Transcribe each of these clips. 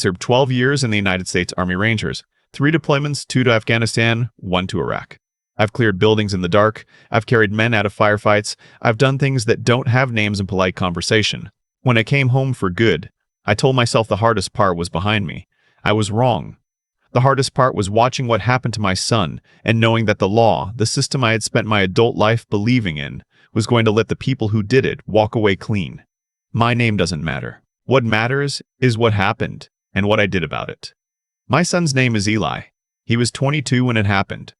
Served 12 years in the United States Army Rangers, 3 deployments, 2 to Afghanistan, 1 to Iraq. I've cleared buildings in the dark, I've carried men out of firefights, I've done things that don't have names in polite conversation. When I came home for good, I told myself the hardest part was behind me. I was wrong. The hardest part was watching what happened to my son and knowing that the law, the system I had spent my adult life believing in, was going to let the people who did it walk away clean. My name doesn't matter. What matters is what happened and what I did about it. My son's name is Eli. He was 22 when it happened.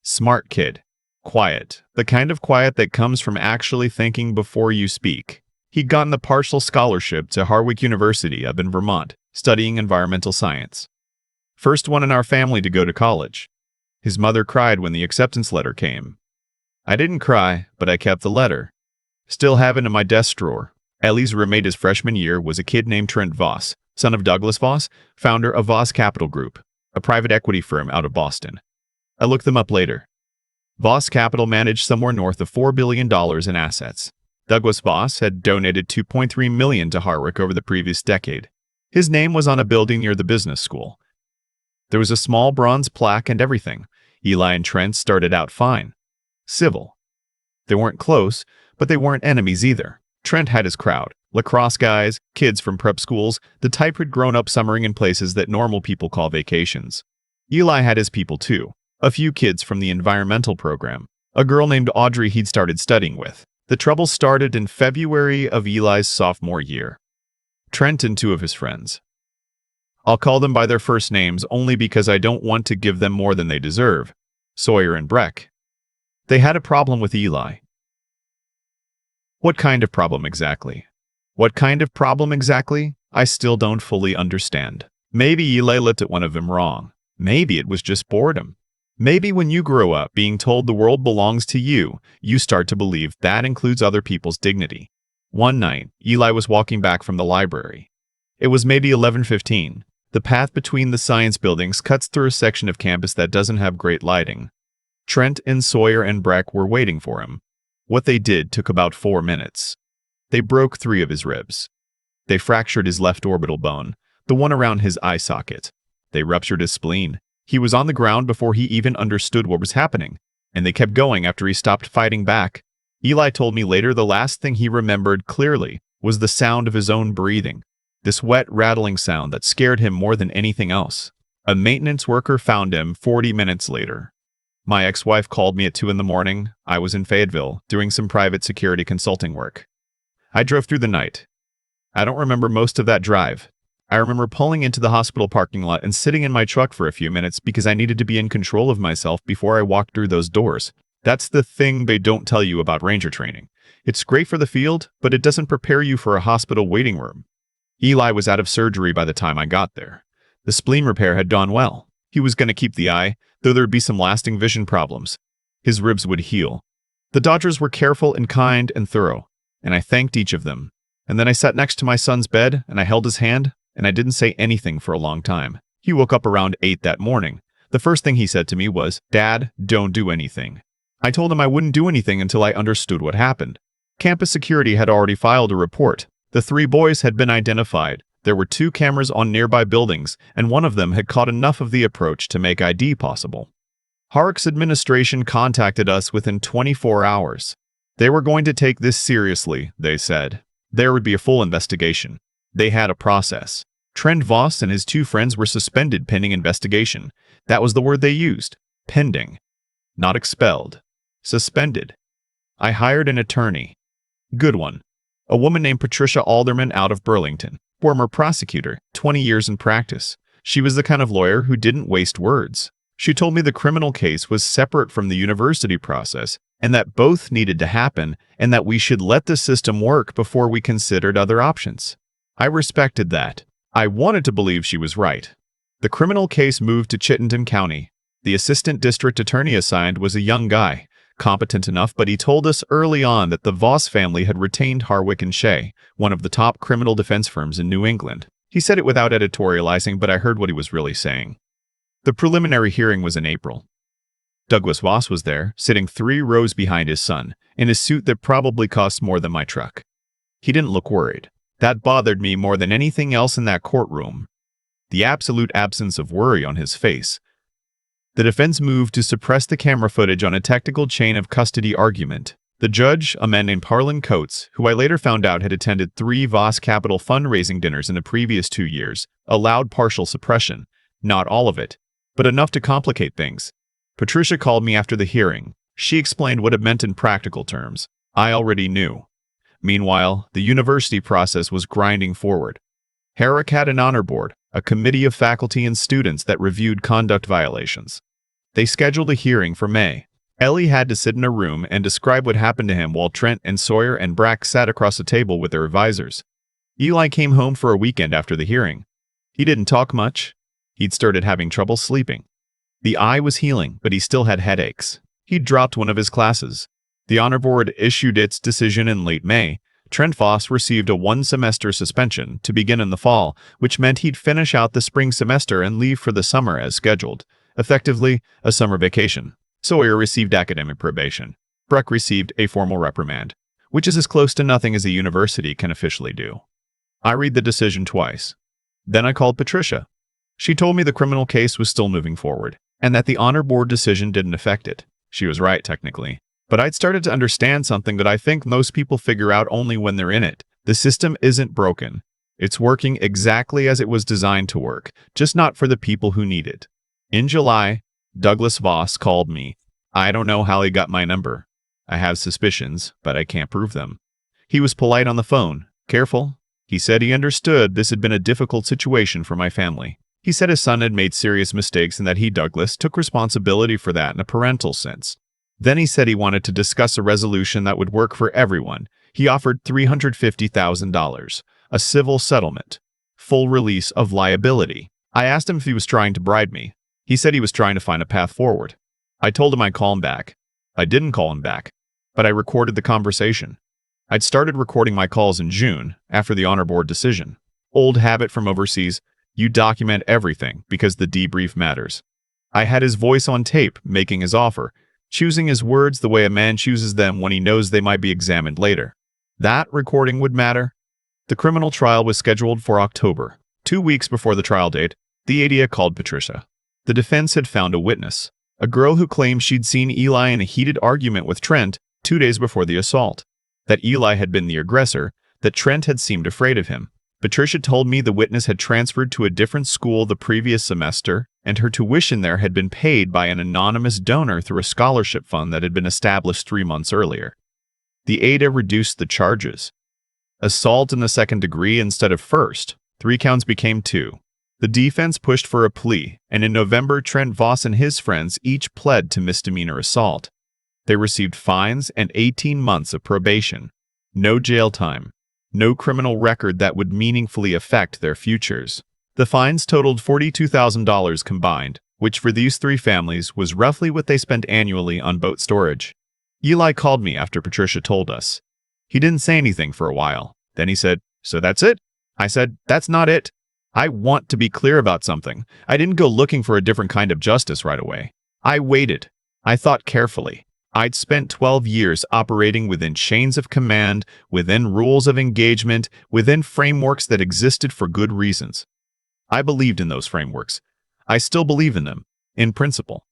Smart kid. Quiet. The kind of quiet that comes from actually thinking before you speak. He'd gotten the partial scholarship to Harwick University up in Vermont, studying environmental science. First one in our family to go to college. His mother cried when the acceptance letter came. I didn't cry, but I kept the letter. Still have it in my desk drawer. Ellie's roommate his freshman year was a kid named Trent Voss, son of Douglas Voss, founder of Voss Capital Group, a private equity firm out of Boston. I looked them up later. Voss Capital managed somewhere north of $4 billion in assets. Douglas Voss had donated $2.3 million to Harwick over the previous decade. His name was on a building near the business school. There was a small bronze plaque and everything. Eli and Trent started out fine. Civil. They weren't close, but they weren't enemies either. Trent had his crowd. Lacrosse guys, kids from prep schools, the type who'd grown up summering in places that normal people call vacations. Eli had his people too. A few kids from the environmental program. A girl named Audrey he'd started studying with. The trouble started in February of Eli's sophomore year. Trent and 2 of his friends. I'll call them by their first names only because I don't want to give them more than they deserve. Sawyer and Breck. They had a problem with Eli. What kind of problem exactly? What kind of problem exactly? I still don't fully understand. Maybe Eli looked at one of them wrong. Maybe it was just boredom. Maybe when you grow up being told the world belongs to you, you start to believe that includes other people's dignity. One night, Eli was walking back from the library. It was maybe 11:15. The path between the science buildings cuts through a section of campus that doesn't have great lighting. Trent and Sawyer and Breck were waiting for him. What they did took about 4 minutes. They broke 3 of his ribs. They fractured his left orbital bone, the one around his eye socket. They ruptured his spleen. He was on the ground before he even understood what was happening, and they kept going after he stopped fighting back. Eli told me later the last thing he remembered clearly was the sound of his own breathing, this wet, rattling sound that scared him more than anything else. A maintenance worker found him 40 minutes later. My ex-wife called me at 2 in the morning. I was in Fayetteville, doing some private security consulting work. I drove through the night. I don't remember most of that drive. I remember pulling into the hospital parking lot and sitting in my truck for a few minutes because I needed to be in control of myself before I walked through those doors. That's the thing they don't tell you about ranger training. It's great for the field, but it doesn't prepare you for a hospital waiting room. Eli was out of surgery by the time I got there. The spleen repair had gone well. He was going to keep the eye, though there'd be some lasting vision problems. His ribs would heal. The doctors were careful and kind and thorough, and I thanked each of them. And then I sat next to my son's bed, and I held his hand, and I didn't say anything for a long time. He woke up around 8 that morning. The first thing he said to me was, "Dad, don't do anything." I told him I wouldn't do anything until I understood what happened. Campus security had already filed a report. The 3 boys had been identified. There were 2 cameras on nearby buildings, and one of them had caught enough of the approach to make ID possible. Harwick's administration contacted us within 24 hours. They were going to take this seriously, they said. There would be a full investigation. They had a process. Trent Voss and his 2 friends were suspended pending investigation. That was the word they used. Pending. Not expelled. Suspended. I hired an attorney. Good one. A woman named Patricia Alderman out of Burlington. Former prosecutor, 20 years in practice. She was the kind of lawyer who didn't waste words. She told me the criminal case was separate from the university process, and that both needed to happen, and that we should let the system work before we considered other options. I respected that. I wanted to believe she was right. The criminal case moved to Chittenden County. The assistant district attorney assigned was a young guy, competent enough, but he told us early on that the Voss family had retained Harwick and Shea, one of the top criminal defense firms in New England. He said it without editorializing, but I heard what he was really saying. The preliminary hearing was in April. Douglas Voss was there, sitting 3 rows behind his son, in a suit that probably cost more than my truck. He didn't look worried. That bothered me more than anything else in that courtroom. the absolute absence of worry on his face. The defense moved to suppress the camera footage on a technical chain of custody argument. The judge, a man named Harlan Coates, who I later found out had attended 3 Voss Capital fundraising dinners in the previous 2 years, allowed partial suppression. Not all of it, but enough to complicate things. Patricia called me after the hearing. She explained what it meant in practical terms. I already knew. Meanwhile, the university process was grinding forward. Herrick had an honor board, a committee of faculty and students that reviewed conduct violations. They scheduled a hearing for May. Ellie had to sit in a room and describe what happened to him while Trent and Sawyer and Brack sat across the table with their advisors. Eli came home for a weekend after the hearing. He didn't talk much. He'd started having trouble sleeping. The eye was healing, but he still had headaches. He'd dropped one of his classes. The honor board issued its decision in late May. Trent Voss received a 1-semester suspension to begin in the fall, which meant he'd finish out the spring semester and leave for the summer as scheduled. Effectively, a summer vacation. Sawyer received academic probation. Brack received a formal reprimand, which is as close to nothing as a university can officially do. I read the decision twice. Then I called Patricia. She told me the criminal case was still moving forward, and that the honor board decision didn't affect it. She was right, technically. But I'd started to understand something that I think most people figure out only when they're in it. The system isn't broken. It's working exactly as it was designed to work, just not for the people who need it. In July, Douglas Voss called me. I don't know how he got my number. I have suspicions, but I can't prove them. He was polite on the phone. Careful. He said he understood this had been a difficult situation for my family. He said his son had made serious mistakes and that he, Douglas, took responsibility for that in a parental sense. Then he said he wanted to discuss a resolution that would work for everyone. He offered $350,000, a civil settlement, full release of liability. I asked him if he was trying to bribe me. He said he was trying to find a path forward. I told him I'd call him back. I didn't call him back, but I recorded the conversation. I'd started recording my calls in June, after the honor board decision. Old habit from overseas, you document everything because the debrief matters. I had his voice on tape, making his offer, choosing his words the way a man chooses them when he knows they might be examined later. That recording would matter. The criminal trial was scheduled for October. 2 weeks before the trial date, the ADA called Patricia. The defense had found a witness, a girl who claimed she'd seen Eli in a heated argument with Trent 2 days before the assault, that Eli had been the aggressor, that Trent had seemed afraid of him. Patricia told me the witness had transferred to a different school the previous semester, and her tuition there had been paid by an anonymous donor through a scholarship fund that had been established 3 months earlier. The ADA reduced the charges. Assault in the second degree instead of first. 3 counts became 2. The defense pushed for a plea, and in November, Trent Voss and his friends each pled to misdemeanor assault. They received fines and 18 months of probation. No jail time. No criminal record that would meaningfully affect their futures. The fines totaled $42,000 combined, which for these 3 families was roughly what they spent annually on boat storage. Eli called me after Patricia told us. He didn't say anything for a while. Then he said, "So that's it?" I said, "That's not it. I want to be clear about something. I didn't go looking for a different kind of justice right away. I waited. I thought carefully. I'd spent 12 years operating within chains of command, within rules of engagement, within frameworks that existed for good reasons. I believed in those frameworks. I still believe in them, in principle.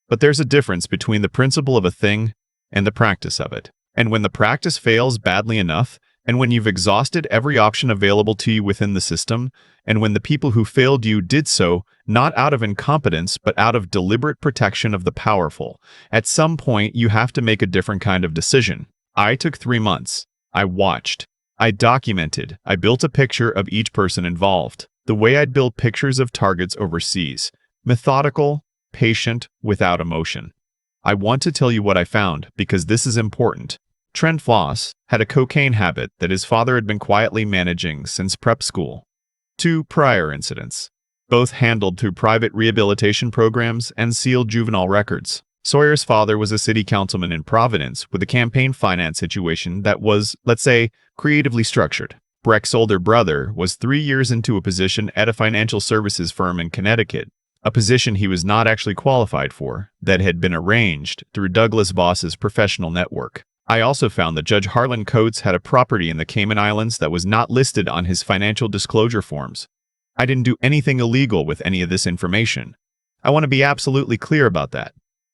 But there's a difference between the principle of a thing and the practice of it. And when the practice fails badly enough, and when you've exhausted every option available to you within the system, and when the people who failed you did so not out of incompetence but out of deliberate protection of the powerful, at some point you have to make a different kind of decision. I took 3 months. I watched. I documented. I built a picture of each person involved, the way I'd build pictures of targets overseas. Methodical, patient, without emotion. I want to tell you what I found because this is important. Trent Voss had a cocaine habit that his father had been quietly managing since prep school. 2 prior incidents, both handled through private rehabilitation programs and sealed juvenile records. Sawyer's father was a city councilman in Providence with a campaign finance situation that was, let's say, creatively structured. Breck's older brother was 3 years into a position at a financial services firm in Connecticut, a position he was not actually qualified for, that had been arranged through Douglas Voss's professional network. I also found that Judge Harlan Coates had a property in the Cayman Islands that was not listed on his financial disclosure forms. I didn't do anything illegal with any of this information. I want to be absolutely clear about that.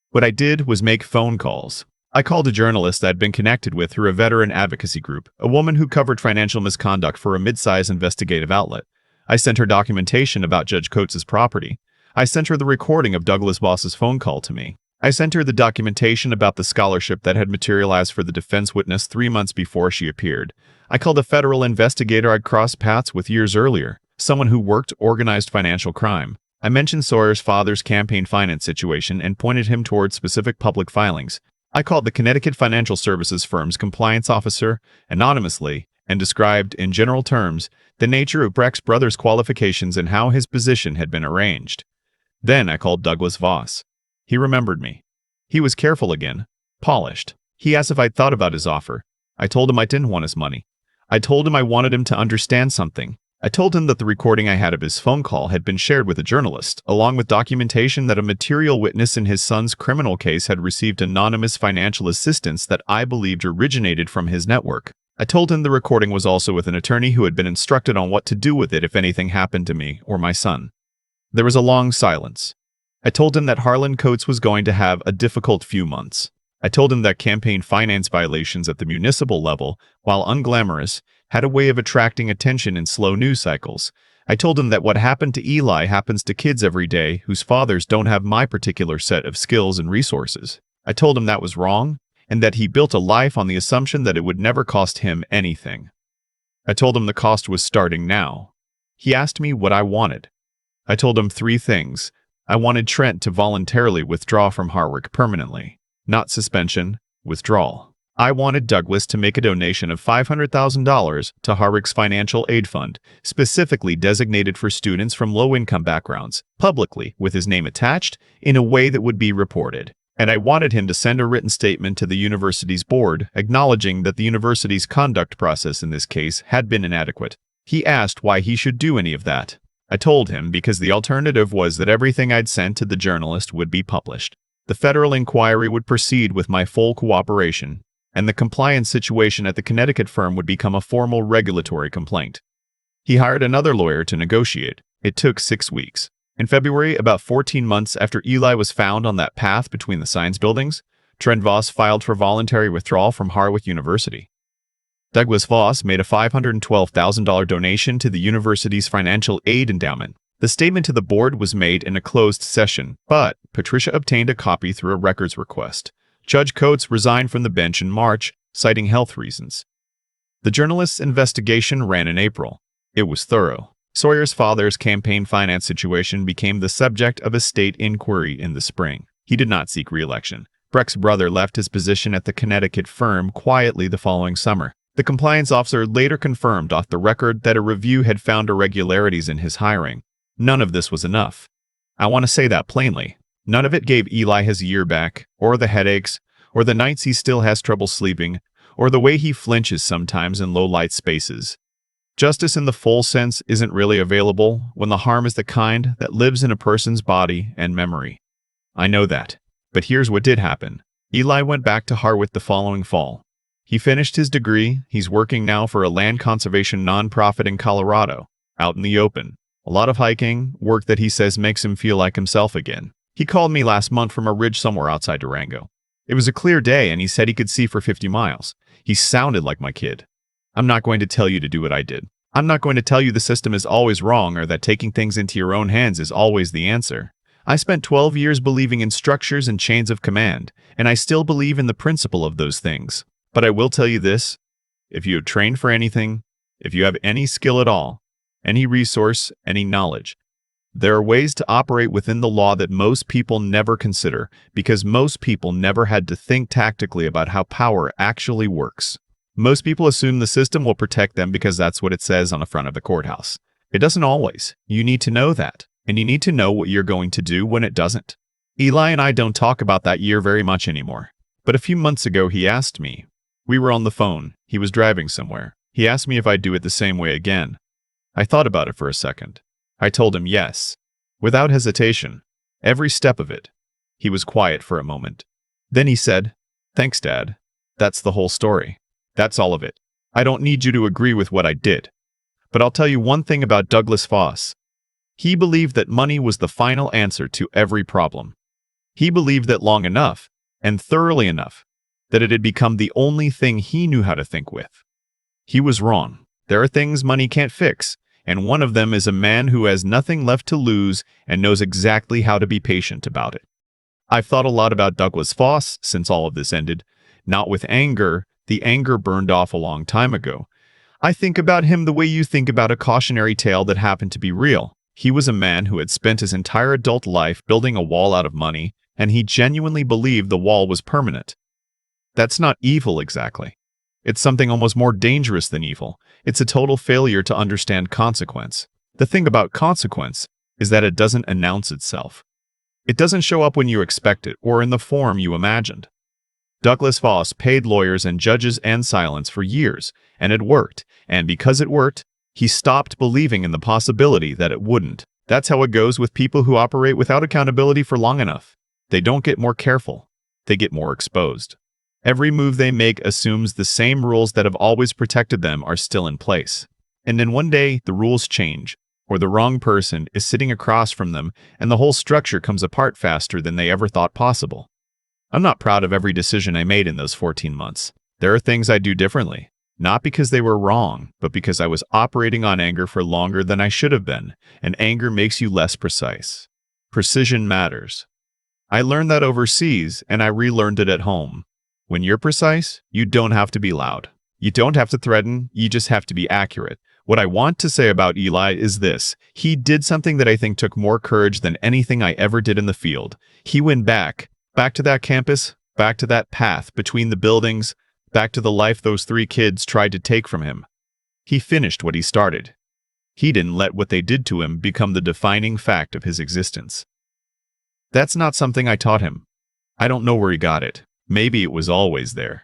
What I did was make phone calls. I called a journalist I'd been connected with through a veteran advocacy group, a woman who covered financial misconduct for a mid-size investigative outlet. I sent her documentation about Judge Coates' property. I sent her the recording of Douglas Voss's phone call to me. I sent her the documentation about the scholarship that had materialized for the defense witness 3 months before she appeared. I called a federal investigator I'd crossed paths with years earlier, someone who worked organized financial crime. I mentioned Sawyer's father's campaign finance situation and pointed him towards specific public filings. I called the Connecticut Financial Services firm's compliance officer anonymously and described, in general terms, the nature of Breck's brother's qualifications and how his position had been arranged. Then I called Douglas Voss. He remembered me. He was careful again, polished. He asked if I'd thought about his offer. I told him I didn't want his money. I told him I wanted him to understand something. I told him that the recording I had of his phone call had been shared with a journalist, along with documentation that a material witness in his son's criminal case had received anonymous financial assistance that I believed originated from his network. I told him the recording was also with an attorney who had been instructed on what to do with it if anything happened to me or my son. There was a long silence. I told him that Harlan Coates was going to have a difficult few months. I told him that campaign finance violations at the municipal level, while unglamorous, had a way of attracting attention in slow news cycles. I told him that what happened to Eli happens to kids every day whose fathers don't have my particular set of skills and resources. I told him that was wrong, and that he built a life on the assumption that it would never cost him anything. I told him the cost was starting now. He asked me what I wanted. I told him 3 things. I wanted Trent to voluntarily withdraw from Harwick permanently. Not suspension, withdrawal. I wanted Douglas to make a donation of $500,000 to Harwick's financial aid fund, specifically designated for students from low-income backgrounds, publicly, with his name attached, in a way that would be reported. And I wanted him to send a written statement to the university's board, acknowledging that the university's conduct process in this case had been inadequate. He asked why he should do any of that. I told him because the alternative was that everything I'd sent to the journalist would be published. The federal inquiry would proceed with my full cooperation, and the compliance situation at the Connecticut firm would become a formal regulatory complaint. He hired another lawyer to negotiate. It took 6 weeks. In February, about 14 months after Eli was found on that path between the science buildings, Trent Voss filed for voluntary withdrawal from Harwick University. Douglas Voss made a $512,000 donation to the university's financial aid endowment. The statement to the board was made in a closed session, but Patricia obtained a copy through a records request. Judge Coates resigned from the bench in March, citing health reasons. The journalist's investigation ran in April. It was thorough. Sawyer's father's campaign finance situation became the subject of a state inquiry in the spring. He did not seek re-election. Breck's brother left his position at the Connecticut firm quietly the following summer. The compliance officer later confirmed off the record that a review had found irregularities in his hiring. None of this was enough. I want to say that plainly. None of it gave Eli his year back, or the headaches, or the nights he still has trouble sleeping, or the way he flinches sometimes in low-light spaces. Justice in the full sense isn't really available when the harm is the kind that lives in a person's body and memory. I know that. But here's what did happen. Eli went back to Harwick the following fall. He finished his degree. He's working now for a land conservation nonprofit in Colorado, out in the open. A lot of hiking, work that he says makes him feel like himself again. He called me last month from a ridge somewhere outside Durango. It was a clear day and he said he could see for 50 miles. He sounded like my kid. I'm not going to tell you to do what I did. I'm not going to tell you the system is always wrong or that taking things into your own hands is always the answer. I spent 12 years believing in structures and chains of command, and I still believe in the principle of those things. But I will tell you this, if you have trained for anything, if you have any skill at all, any resource, any knowledge, there are ways to operate within the law that most people never consider, because most people never had to think tactically about how power actually works. Most people assume the system will protect them because that's what it says on the front of the courthouse. It doesn't always. You need to know that, and you need to know what you're going to do when it doesn't. Eli and I don't talk about that year very much anymore. But a few months ago he asked me. We were on the phone. He was driving somewhere. He asked me if I'd do it the same way again. I thought about it for a second. I told him yes, without hesitation, every step of it. He was quiet for a moment. Then he said, "Thanks, Dad. That's the whole story. That's all of it. I don't need you to agree with what I did. But I'll tell you one thing about Douglas Voss. He believed that money was the final answer to every problem. He believed that long enough, and thoroughly enough, that it had become the only thing he knew how to think with. He was wrong. There are things money can't fix, and one of them is a man who has nothing left to lose and knows exactly how to be patient about it. I've thought a lot about Douglas Foss since all of this ended, not with anger. The anger burned off a long time ago. I think about him the way you think about a cautionary tale that happened to be real. He was a man who had spent his entire adult life building a wall out of money, and he genuinely believed the wall was permanent. That's not evil exactly. It's something almost more dangerous than evil. It's a total failure to understand consequence. The thing about consequence is that it doesn't announce itself. It doesn't show up when you expect it or in the form you imagined. Douglas Foss paid lawyers and judges and silence for years, and it worked. And because it worked, he stopped believing in the possibility that it wouldn't. That's how it goes with people who operate without accountability for long enough. They don't get more careful. They get more exposed. Every move they make assumes the same rules that have always protected them are still in place. And then one day, the rules change, or the wrong person is sitting across from them, and the whole structure comes apart faster than they ever thought possible. I'm not proud of every decision I made in those 14 months. There are things I do differently, not because they were wrong, but because I was operating on anger for longer than I should have been, and anger makes you less precise. Precision matters. I learned that overseas, and I relearned it at home. When you're precise, you don't have to be loud. You don't have to threaten, you just have to be accurate. What I want to say about Eli is this: he did something that I think took more courage than anything I ever did in the field. He went back to that campus, back to that path between the buildings, back to the life those 3 kids tried to take from him. He finished what he started. He didn't let what they did to him become the defining fact of his existence. That's not something I taught him. I don't know where he got it. Maybe it was always there.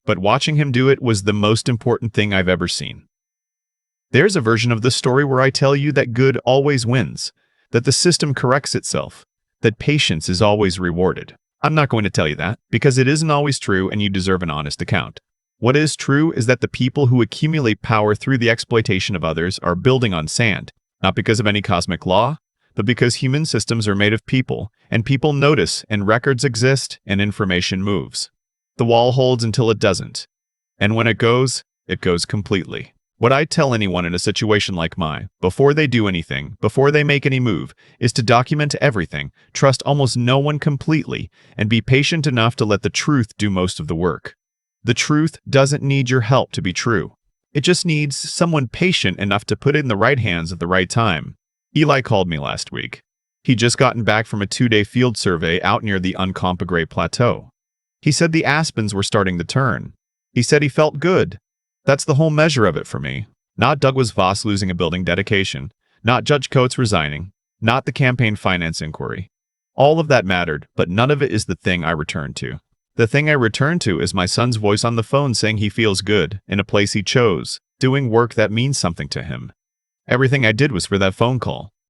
But watching him do it was the most important thing I've ever seen. There's a version of the story where I tell you that good always wins, that the system corrects itself, that patience is always rewarded. I'm not going to tell you that, because it isn't always true and you deserve an honest account. What is true is that the people who accumulate power through the exploitation of others are building on sand, not because of any cosmic law, but because human systems are made of people, and people notice, and records exist, and information moves. The wall holds until it doesn't. And when it goes completely. What I tell anyone in a situation like mine, before they do anything, before they make any move, is to document everything, trust almost no one completely, and be patient enough to let the truth do most of the work. The truth doesn't need your help to be true. It just needs someone patient enough to put it in the right hands at the right time. Eli called me last week. He'd just gotten back from a 2-day field survey out near the Uncompahgre Plateau. He said the aspens were starting to turn. He said he felt good. That's the whole measure of it for me. Not Douglas Foss losing a building dedication, not Judge Coates resigning, not the campaign finance inquiry. All of that mattered, but none of it is the thing I return to. The thing I return to is my son's voice on the phone saying he feels good, in a place he chose, doing work that means something to him. Everything I did was for that phone call.